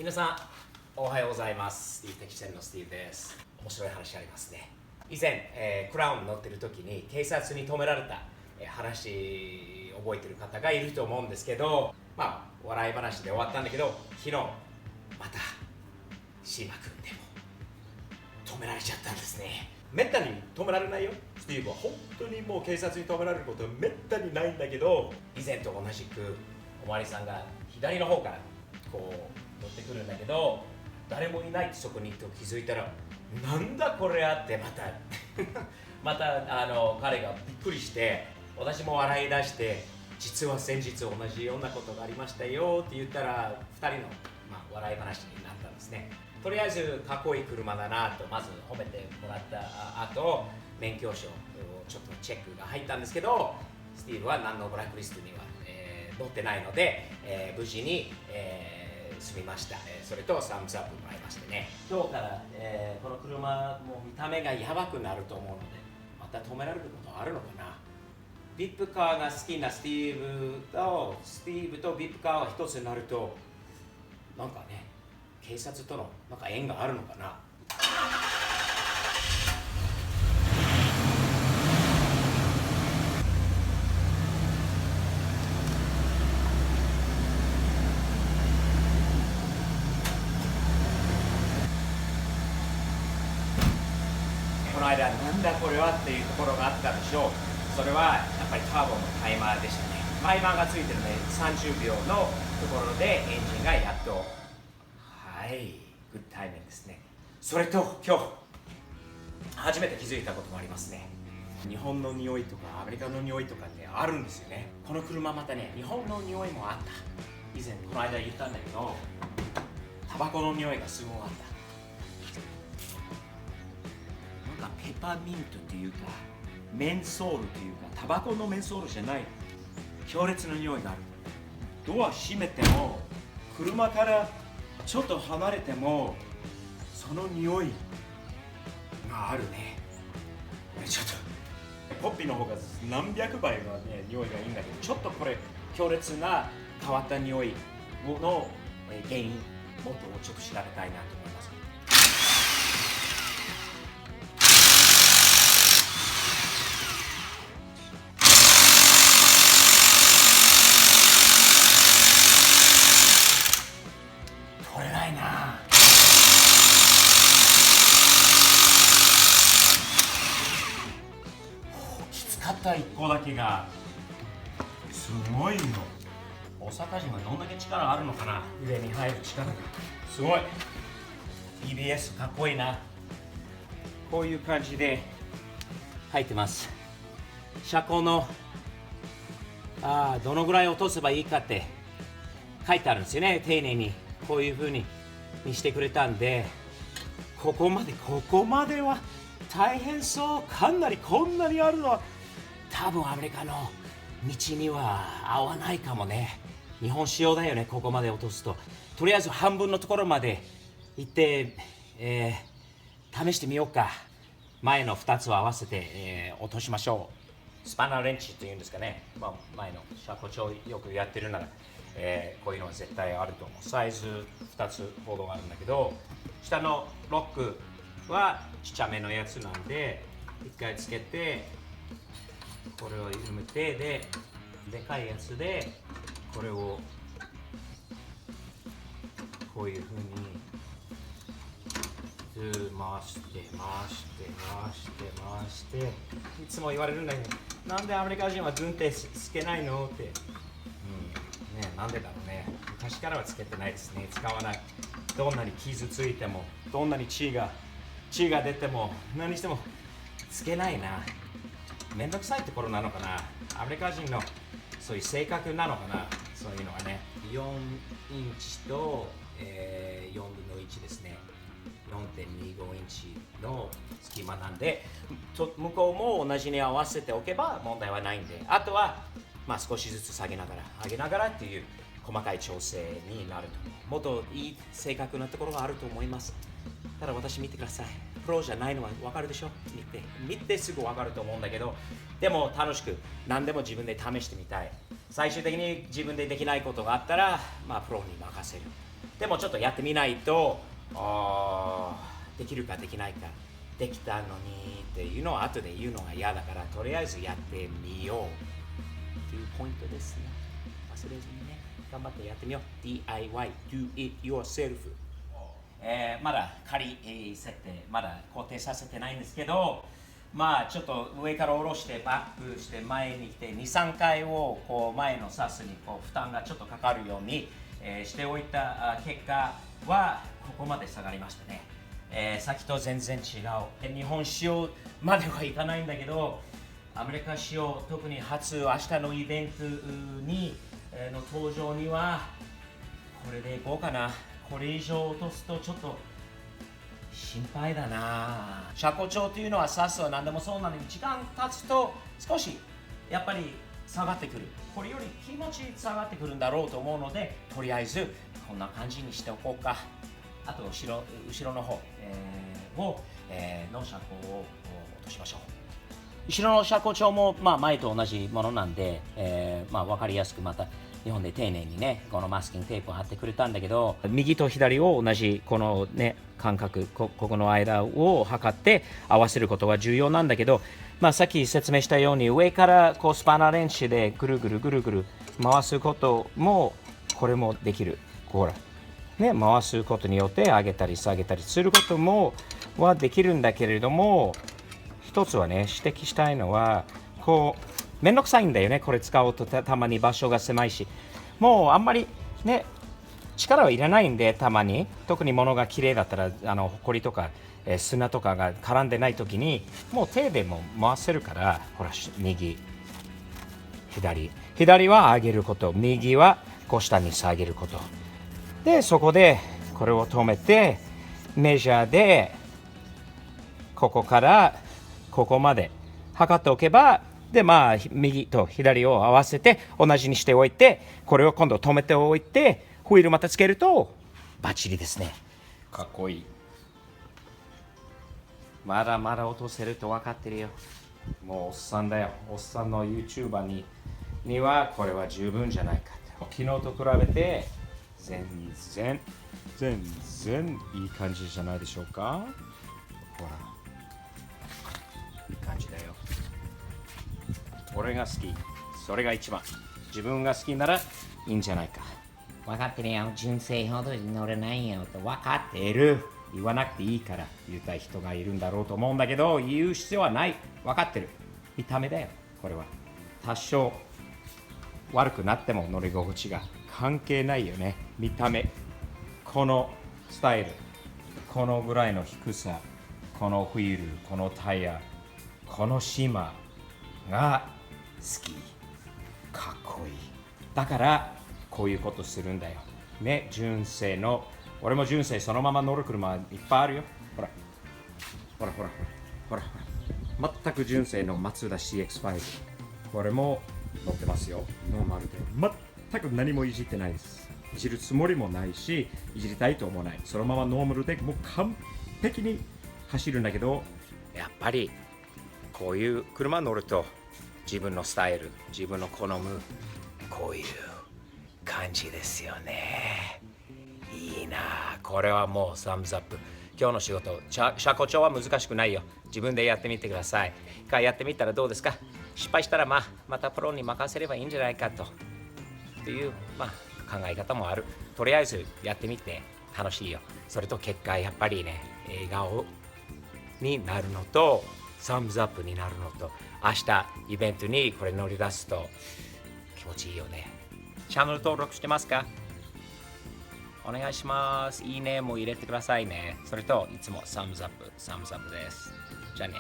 皆さんおはようございます。スティーブ的視点のスティーブです。面白い話ありますね。以前、クラウン乗ってる時に警察に止められた、話覚えてる方がいると思うんですけど、笑い話で終わったんだけど、昨日またシーマ君でも止められちゃったんですね。めったに止められないよ。スティーブは本当にもう警察に止められることはめったにないんだけど、以前と同じくおまわりさんが左の方からこう乗ってくるんだけど、誰もいないってそこにと気づいたら、なんだこれあってまた彼がびっくりして、私も笑い出して、実は先日同じようなことがありましたよって言ったら、2人の、笑い話になったんですね。とりあえずかっこいい車だなとまず褒めてもらった後、免許証をちょっとチェックが入ったんですけど、スティーブは何のブラックリストには、乗ってないので、無事に、済みました。それとサムズアップもらいましてね。今日から、この車も見た目がやばくなると思うので、また止められることあるのかな。ビップカーが好きなスティーブとビップカーは一つになると、なんかね、警察とのなんか縁があるのかな。この間なんだこれはっていうところがあったでしょう。それはやっぱりターボのタイマーでしたね。タイマーがついてるね、30秒のところでエンジンがやっと、グッタイミングですね。それと今日初めて気づいたこともありますね。日本の匂いとかアメリカの匂いとかってあるんですよね。この車またね、日本の匂いもあった。以前この間言ったんだけど、タバコの匂いがすごいあった。ペパーミントというかメンソールというか、タバコのメンソールじゃない強烈な匂いがある。ドア閉めても、車からちょっと離れてもその匂いがあるね。ちょっとポッピーの方が何百倍のね匂いがいいんだけど、ちょっとこれ強烈な変わった匂いの原因、もっとちょっと調べたいなと思います。たった1個だけがすごいの。大阪人はどんだけ力あるのかな。上に入る力がすごい。 EBS かっこいいな。こういう感じで入ってます。車高のどのぐらい落とせばいいかって書いてあるんですよね。丁寧にこういう風にしてくれたんで、ここまでは大変そう。かなりこんなにあるのは多分アメリカの道には合わないかもね。日本仕様だよね。ここまで落とすと、とりあえず半分のところまで行って、試してみようか。前の2つを合わせて、落としましょう。スパナーレンチというんですかね。前の車庫帳よくやってるなら、こういうのは絶対あると思う。サイズ2つほどあるんだけど、下のロックはちっちゃめのやつなんで、1回つけてこれを緩めて、でかいやつでこれをこういうふうに回していつも言われるんだけど、なんでアメリカ人は軍ってつけないのって、なんでだろうね。昔からはつけてないですね。使わない。どんなに傷ついても、どんなに血が出ても、何してもつけないな。めんどくさいところなのかな。アメリカ人のそういう性格なのかな。そういうのはね。4インチと、4分の1ですね。4.25インチの隙間なんで、向こうも同じに合わせておけば問題はないんで、あとは少しずつ下げながら上げながらっていう細かい調整になると。もっといい正確なところがあると思います。ただ私見てください。プロじゃないのは分かるでしょ。見てすぐ分かると思うんだけど、でも楽しく何でも自分で試してみたい。最終的に自分でできないことがあったら、プロに任せる。でもちょっとやってみないとできるかできないかできたのにっていうのを後で言うのが嫌だから、とりあえずやってみようっていうポイントですね。忘れずにね、頑張ってやってみよう。 DIY Do It Yourself。まだ仮設定まだ固定させてないんですけど、まあちょっと上から下ろしてバックして前に来て 2,3 回をこう前のサスにこう負担がちょっとかかるように、しておいた結果はここまで下がりましたね。さっきと全然違う。日本仕様まではいかないんだけど、アメリカ仕様、特に明日のイベントに、の登場にはこれでいこうかな。これ以上落とすとちょっと心配だな。車高調というのはサスは何でもそうなのに、時間経つと少しやっぱり下がってくる。これより気持ち下がってくるんだろうと思うので、とりあえずこんな感じにしておこうか。あと後ろの方、の車高を落としましょう。後ろの車高調も、前と同じものなんで、分かりやすくまた日本で丁寧にね、このマスキングテープを貼ってくれたんだけど、右と左を同じこのね間隔、ここの間を測って合わせることが重要なんだけど、さっき説明したように上からこうスパナレンチでぐるぐる回すこともこれもできる。ほらね、回すことによって上げたり下げたりすることもはできるんだけれども、一つはね指摘したいのは、こうめんどくさいんだよね。これ使うとたまに場所が狭いし、もうあんまりね力はいらないんで、たまに特に物が綺麗だったらほこりとか、砂とかが絡んでない時にもう手でも回せるから、ほら右左は上げること、右はこう下に下げることで、そこでこれを止めてメジャーでここからここまで測っておけば、で右と左を合わせて同じにしておいて、これを今度止めておいてホイールまたつけるとバッチリですね。かっこいい。まだまだ落とせると分かってるよ。もうおっさんだよ。おっさんの YouTuber にはこれは十分じゃないかと。昨日と比べて全然いい感じじゃないでしょうか。ほらいい感じだよ。俺が好き、それが一番。自分が好きならいいんじゃないか。分かってるよ。純正ほどに乗れないよと分かってる。言わなくていいから言いたい人がいるんだろうと思うんだけど、言う必要はない。分かってる。見た目だよ。これは多少悪くなっても乗り心地が関係ないよね。見た目、このスタイル、このぐらいの低さ、このホイール、このタイヤ、この島が好き。かっこいい。だからこういうことするんだよね。純正の、俺も純正そのまま乗る車いっぱいあるよ。ほら全く純正のマツダ CX5、 これも乗ってますよ。ノーマルで全く何もいじってないです。いじるつもりもないし、いじりたいと思わない。そのままノーマルでもう完璧に走るんだけど、やっぱりこういう車乗ると自分のスタイル、自分の好むこういう感じですよね。いいな。これはもうサムズアップ。今日の仕事、車高調は難しくないよ。自分でやってみてください。一回やってみたらどうですか。失敗したらまたプロに任せればいいんじゃないかという考え方もある。とりあえずやってみて楽しいよ。それと結果やっぱりね、笑顔になるのとサムズアップになるのと、明日イベントにこれ乗り出すと気持ちいいよね。チャンネル登録してますか？お願いします。いいねも入れてくださいね。それといつもサムズアップです。じゃあね。